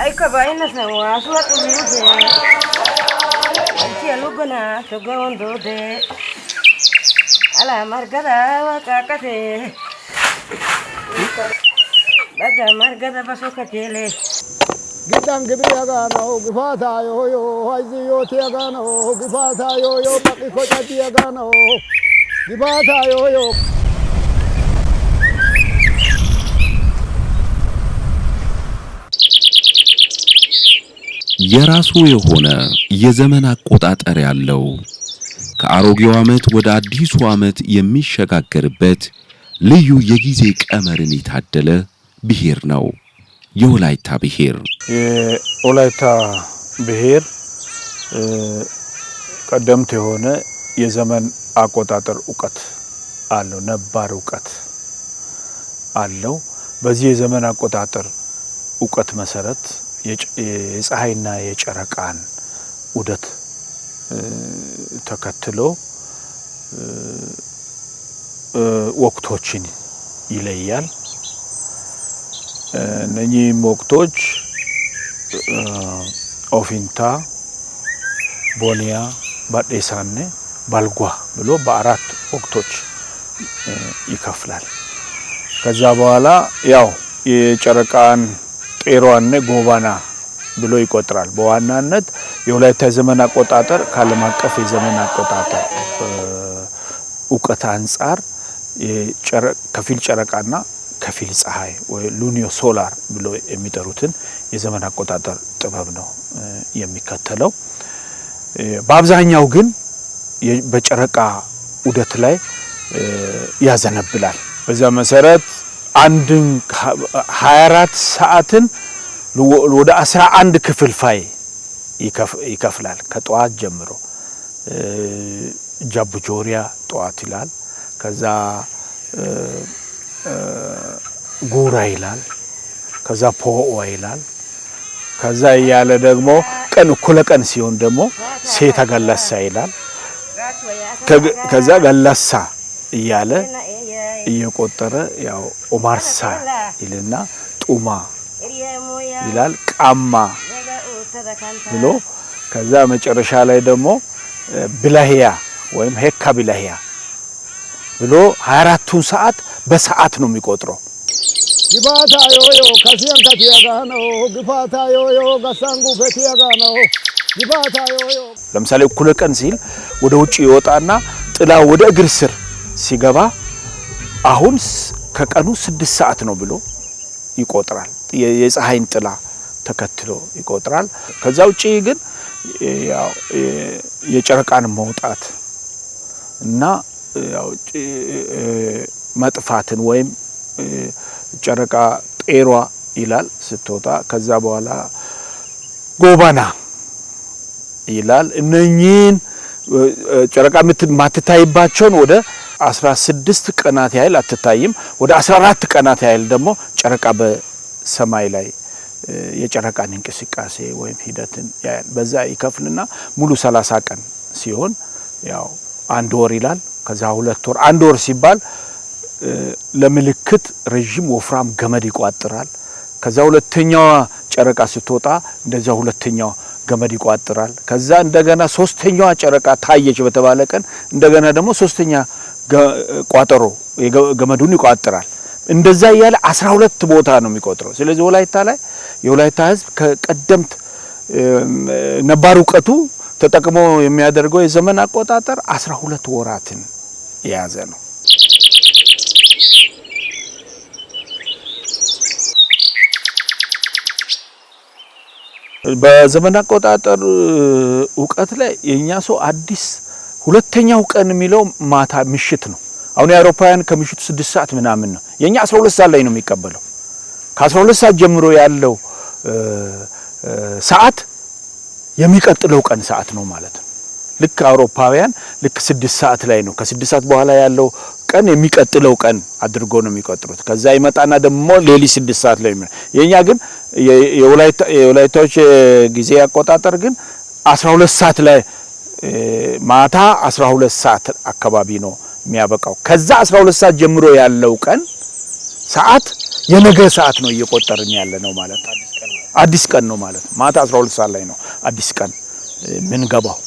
ay kabaina sa wasu tuliuze anti alugana togondo de ala margada wakakate baga margada basokatele gidan gibiyaga no gifata yo hayzi yo tiyaga no gifata yo baki ko tiyaga no gifata yo የራሱ የሆነ የዘመን አቆጣጠር ያለው ከአሮጌው ዓመት ወደ አዲሱ ዓመት የሚሸጋገርበት ልዩ የጊዜ ቀመርን የታደለ ብሔር ነው የወላይታ ብሔር። የወላይታ ብሔር ቀደምት የሆነ የዘመን አቆጣጠር ዕውቀት አለው፣ ነባር ዕውቀት አለው። በዚህ የዘመን አቆጣጠር ዕውቀት መሰረት የፀሐይና የጨረቃን ዑደት ተከትሎ ወቅቶችን ይለያል። እነኚህም ወቅቶች ኦፊንታ፣ ቦኒያ፣ ባዴሳኔ፣ ባልጓ ብሎ በአራት ወቅቶች ይከፍላል። ከዛ በኋላ ያው የጨረቃን ጤሯን ጎባና ብሎ ይቆጥራል። በዋናነት የወላይታ ዘመን አቆጣጠር ከዓለም አቀፍ የዘመን አቆጣጠር ዕውቀት አንፃር ከፊል ጨረቃና ከፊል ፀሐይ ወይ ሉኒዮ ሶላር ብሎ የሚጠሩትን የዘመን አቆጣጠር ጥበብ ነው የሚከተለው። በአብዛኛው ግን በጨረቃ ዑደት ላይ ያዘነብላል። በዛ መሰረት አንድን 24 ሰዓትን ወደ 11 ክፍልፋይ ይከፍላል። ከጧት ጀምሮ ጃቡጆሪያ ጧት ይላል። ከዛ ጉራ ይላል። ከዛ ፖኦ ይላል። ከዛ ያለ ደግሞ ቀን እኩለ ቀን ሲሆን ደግሞ ሴታ ገለሳ ይላል። ከዛ ገለሳ እያለ እየቆጠረ ያው ኦማርሳ ይልና ጡማ ይላል፣ ቃማ ብሎ ከዛ መጨረሻ ላይ ደግሞ ብላህያ ወይም ሄካ ብላህያ ብሎ 24ቱን ሰዓት በሰዓት ነው የሚቆጥረው። ግፋታ ዮዮ ከሲያን ከቲያጋ ነው ግፋታ ዮዮ ገሳንጉ ፈቲያጋ ነው ግፋታ ዮዮ። ለምሳሌ እኩለ ቀን ሲል ወደ ውጪ ይወጣና ጥላ ወደ እግር ስር ሲገባ አሁን ከቀኑ 6 ሰዓት ነው ብሎ ይቆጥራል። የፀሐይን ጥላ ተከትሎ ይቆጥራል። ከዛ ውጪ ግን ያው የጨረቃን መውጣት እና ያው መጥፋትን ወይም ጨረቃ ጤሯ ይላል ስትወጣ፣ ከዛ በኋላ ጎባና ይላል። እነኚህን ጨረቃ ማትታይባቸውን ወደ 16 ቀናት ያህል አትታይም። ወደ 14 ቀናት ያህል ደግሞ ጨረቃ በሰማይ ላይ የጨረቃን እንቅስቃሴ ወይም ሂደትን ያያል። በዛ ይከፍልና ሙሉ 30 ቀን ሲሆን ያው 1 ወር ይላል። ከዛ 2 ወር፣ 1 ወር ሲባል ለምልክት ረጅም ወፍራም ገመድ ይቋጥራል። ከዛ ሁለተኛዋ ጨረቃ ስትወጣ እንደዛ ሁለተኛው ገመድ ይቋጥራል። ከዛ እንደገና ሶስተኛዋ ጨረቃ ታየች በተባለ ቀን እንደገና ደግሞ ሶስተኛ ቋጠሮ ገመዱን ይቋጥራል። እንደዛ ያለ 12 ቦታ ነው የሚቆጥረው። ስለዚህ ወላይታ ላይ የወላይታ ሕዝብ ከቀደምት ነባር ዕውቀቱ ተጠቅሞ የሚያደርገው የዘመን አቆጣጠር 12 ወራትን የያዘ ነው። በዘመን አቆጣጠር ዕውቀት ላይ የኛ ሰው አዲስ ሁለተኛው ቀን የሚለው ማታ ምሽት ነው። አሁን የአውሮፓውያን ከምሽቱ 6 ሰዓት ምናምን ነው። የኛ 12 ሰዓት ላይ ነው የሚቀበለው። ከ12 ሰዓት ጀምሮ ያለው ሰዓት የሚቀጥለው ቀን ሰዓት ነው ማለት ነው። ልክ አውሮፓውያን ልክ 6 ሰዓት ላይ ነው። ከ6 ሰዓት በኋላ ያለው ቀን የሚቀጥለው ቀን አድርጎ ነው የሚቆጥሩት። ከዛ ይመጣና ደግሞ ሌሊት 6 ሰዓት ላይ ነው። የኛ ግን የወላይታዎች ጊዜ አቆጣጠር ግን 12 ሰዓት ላይ ማታ 12 ሰዓት አካባቢ ነው የሚያበቃው። ከዛ 12 ሰዓት ጀምሮ ያለው ቀን ሰዓት የነገ ሰዓት ነው እየቆጠርን ያለ ነው ማለት ነው። አዲስ ቀን ነው ማለት ነው። ማታ 12 ሰዓት ላይ ነው አዲስ ቀን ምን ገባው